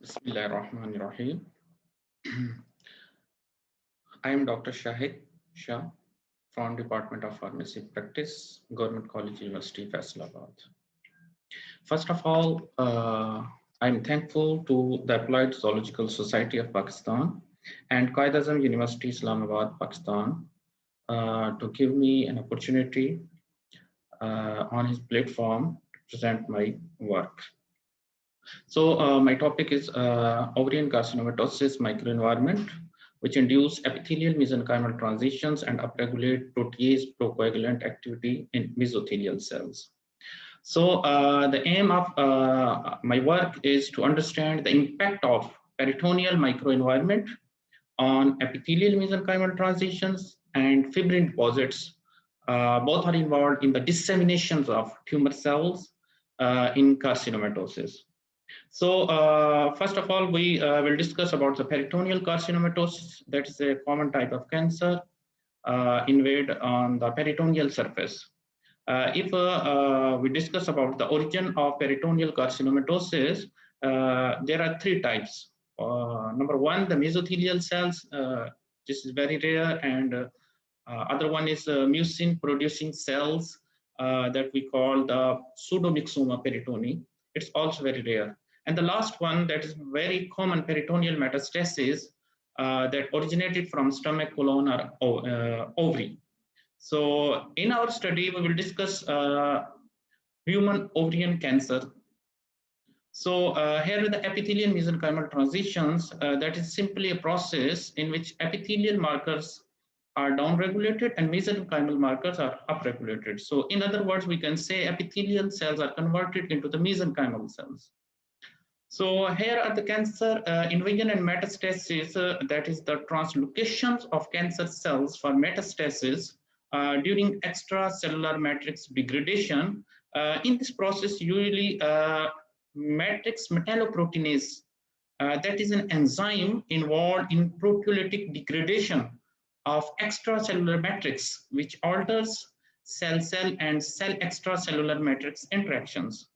Bismillahirrahmanirrahim. I am Dr. Shahid Shah from Department of Pharmacy Practice, Government College University, Faisalabad. First of all, I am thankful to the Applied Zoological Society of Pakistan and Quaid-e-Azam University, Islamabad, Pakistan, to give me an opportunity on his platform to present my work. So my topic is ovarian carcinomatosis microenvironment, which induce epithelial mesenchymal transitions and upregulate protease procoagulant activity in mesothelial cells. So the aim of my work is to understand the impact of peritoneal microenvironment on epithelial mesenchymal transitions and fibrin deposits. Both are involved in the disseminations of tumor cells in carcinomatosis. So first of all, we will discuss about the peritoneal carcinomatosis. That is a common type of cancer invade on the peritoneal surface. If we discuss about the origin of peritoneal carcinomatosis, there are three types. Number one, the mesothelial cells. This is very rare, and other one is mucin producing cells that we call the pseudomyxoma peritonei. It's also very rare. And the last one that is very common, peritoneal metastasis that originated from stomach, colon, or ovary. So in our study, we will discuss human ovarian cancer. So here are the epithelial mesenchymal transitions. That is simply a process in which epithelial markers are downregulated and mesenchymal markers are upregulated. So in other words, we can say epithelial cells are converted into the mesenchymal cells. So here are the cancer invasion and metastasis, that is the translocations of cancer cells for metastasis during extracellular matrix degradation. In this process, usually matrix metalloproteinase, that is an enzyme involved in proteolytic degradation of extracellular matrix, which alters cell-cell and cell extracellular matrix interactions.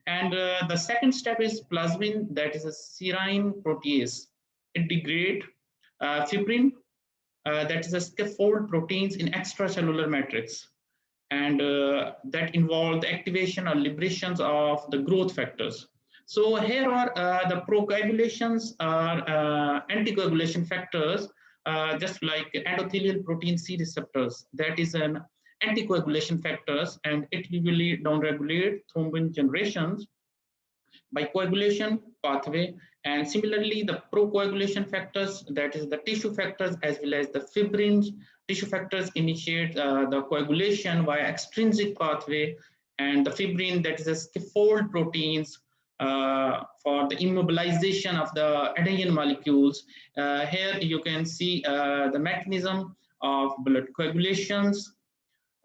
And the second step is plasmin, that is a serine protease. It degrades fibrin, that is a scaffold proteins in extracellular matrix, and that involve the activation or liberations of the growth factors. So here are the procoagulations or anticoagulation factors, just like endothelial protein C receptors. That is an anticoagulation factors, and it usually downregulate thrombin generations by coagulation pathway. And similarly, the procoagulation factors, that is the tissue factors as well as the fibrins, tissue factors initiate the coagulation via extrinsic pathway, and the fibrin, that is a scaffold proteins for the immobilization of the adhesion molecules. Here you can see the mechanism of blood coagulations.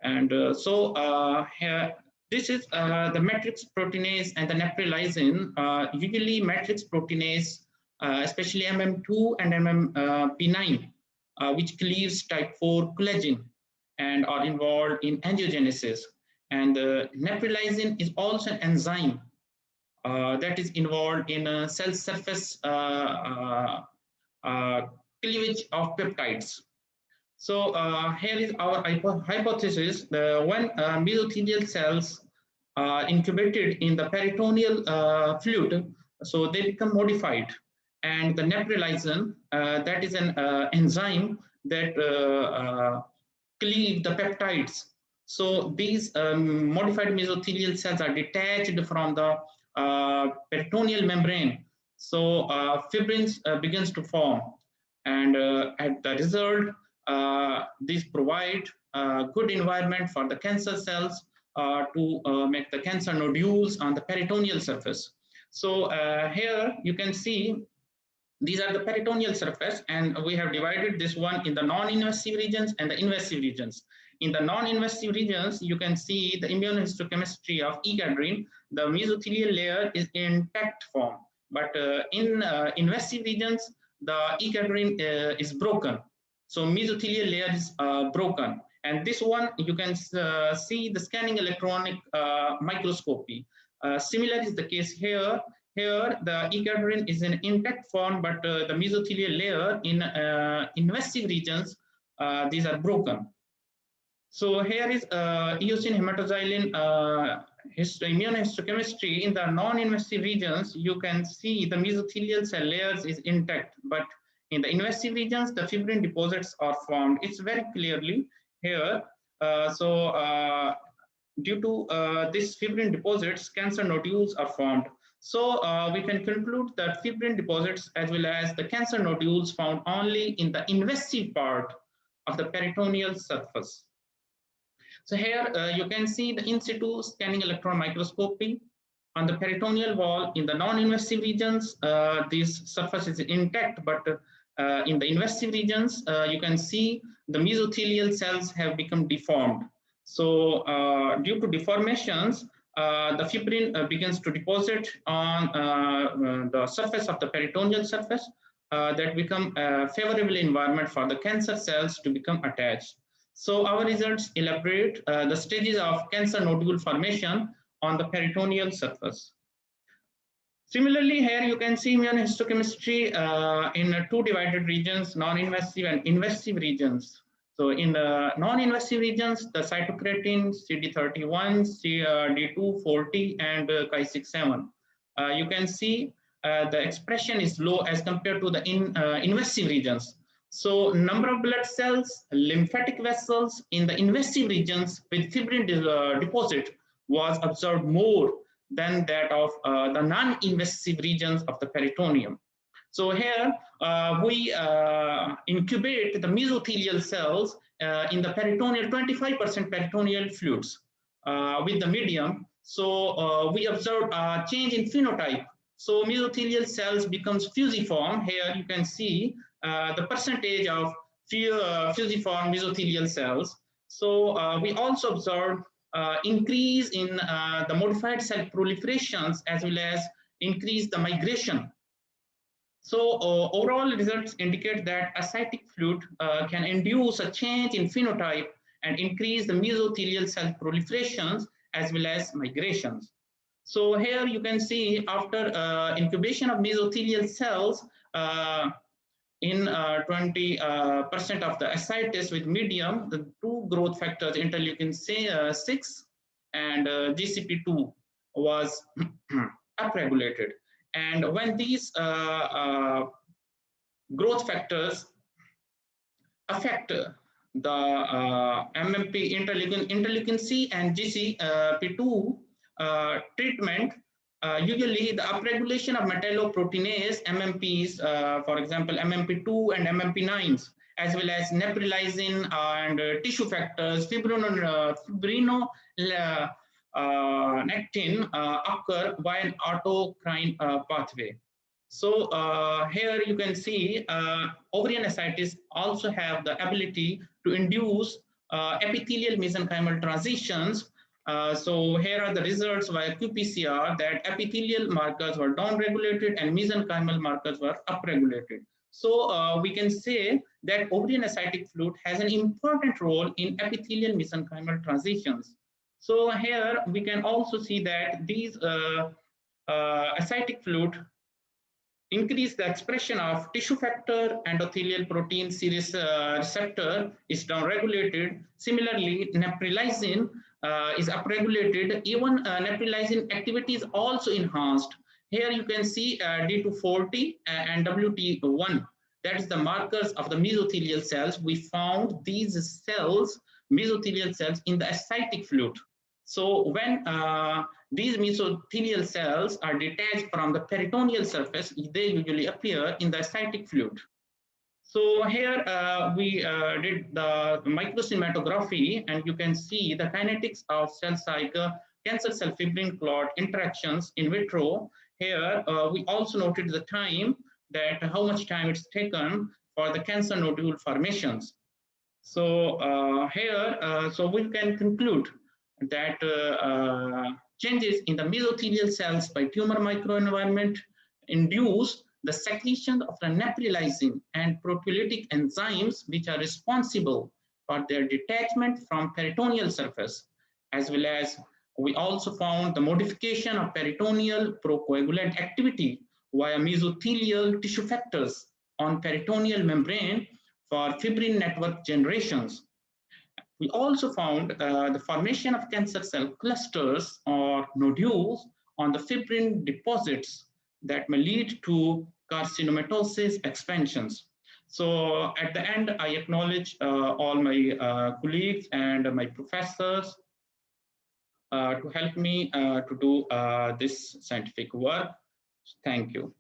And here, this is the matrix proteinase and the neprilysin. Usually matrix proteinase, especially MM2 and MMP9, which cleaves type 4 collagen and are involved in angiogenesis. And neprilysin is also an enzyme that is involved in cell surface cleavage of peptides. So here is our hypothesis. When mesothelial cells are incubated in the peritoneal fluid, so they become modified. And the neprilysin, that is an enzyme that cleave the peptides. So these modified mesothelial cells are detached from the peritoneal membrane. So fibrins begins to form. And at the result, these provide a good environment for the cancer cells to make the cancer nodules on the peritoneal surface. So here you can see these are the peritoneal surface, and we have divided this one in the non-invasive regions and the invasive regions. In the non-invasive regions, you can see the immunohistochemistry of E cadherin. The mesothelial layer is in intact form, but in invasive regions, the E cadherin is broken. So mesothelial layer is broken. And this one, you can see the scanning electronic microscopy. Similar is the case here. Here, the E-cadherin is in intact form, but the mesothelial layer in invasive regions, these are broken. So here is eosin hematoxylin immunohistochemistry. In the non-invasive regions, you can see the mesothelial cell layers is intact, but in the invasive regions, the fibrin deposits are formed. It's very clearly here. Due to these fibrin deposits, cancer nodules are formed. So we can conclude that fibrin deposits as well as the cancer nodules found only in the invasive part of the peritoneal surface. So here you can see the in situ scanning electron microscopy on the peritoneal wall. In the non-invasive regions, this surface is intact, but in the invasive regions, you can see the mesothelial cells have become deformed. So due to deformations, the fibrin begins to deposit on the surface of the peritoneal surface that become a favorable environment for the cancer cells to become attached. So our results elaborate the stages of cancer nodule formation on the peritoneal surface. Similarly, here you can see immunohistochemistry in two divided regions, non-invasive and invasive regions. So in the non-invasive regions, the cytokeratin, CD31, D240, and Ki67. You can see the expression is low as compared to the invasive regions. So number of blood cells, lymphatic vessels in the invasive regions with fibrin deposit was observed more than that of the non-invasive regions of the peritoneum. So here we incubate the mesothelial cells in the peritoneal, 25% peritoneal fluids with the medium. So we observe a change in phenotype. So mesothelial cells becomes fusiform. Here you can see the percentage of fusiform mesothelial cells. So we also observe increase in the modified cell proliferations as well as increase the migration. So overall results indicate that ascitic fluid can induce a change in phenotype and increase the mesothelial cell proliferations as well as migrations. So here you can see after incubation of mesothelial cells in 20% of the ascites with medium, the two growth factors, interleukin 6 and GCP2 was upregulated. And when these growth factors affect the MMP interleukin C and GCP2 treatment, usually the upregulation of metalloproteinase MMPs, for example, MMP2 and MMP9s, as well as neprilysin and tissue factors, fibrinonectin occur via autocrine pathway. So here you can see ovarian ascites also have the ability to induce epithelial mesenchymal transitions. So here are the results via qPCR that epithelial markers were downregulated and mesenchymal markers were upregulated. So we can say that ovarian ascitic fluid has an important role in epithelial mesenchymal transitions. So here we can also see that these ascitic fluid increase the expression of tissue factor, endothelial protein series receptor is downregulated. Similarly, neprilysin is upregulated. Even neprilysin activity is also enhanced. Here you can see D240 and WT1. That is the markers of the mesothelial cells. We found these cells, mesothelial cells, in the ascitic fluid. So when these mesothelial cells are detached from the peritoneal surface, they usually appear in the ascitic fluid. So here we did the microcinematography, and you can see the kinetics of cell cycle, cancer cell fibrin clot interactions in vitro. Here we also noted the time, that how much time it's taken for the cancer nodule formations. So here, so we can conclude that changes in the mesothelial cells by tumor microenvironment induce the secretion of the neprilysin and proteolytic enzymes, which are responsible for their detachment from peritoneal surface, as well as We also found the modification of peritoneal procoagulant activity via mesothelial tissue factors on peritoneal membrane for fibrin network generations. We also found the formation of cancer cell clusters or nodules on the fibrin deposits that may lead to carcinomatosis expansions. So at the end, I acknowledge all my colleagues and my professors to help me to do this scientific work. Thank you.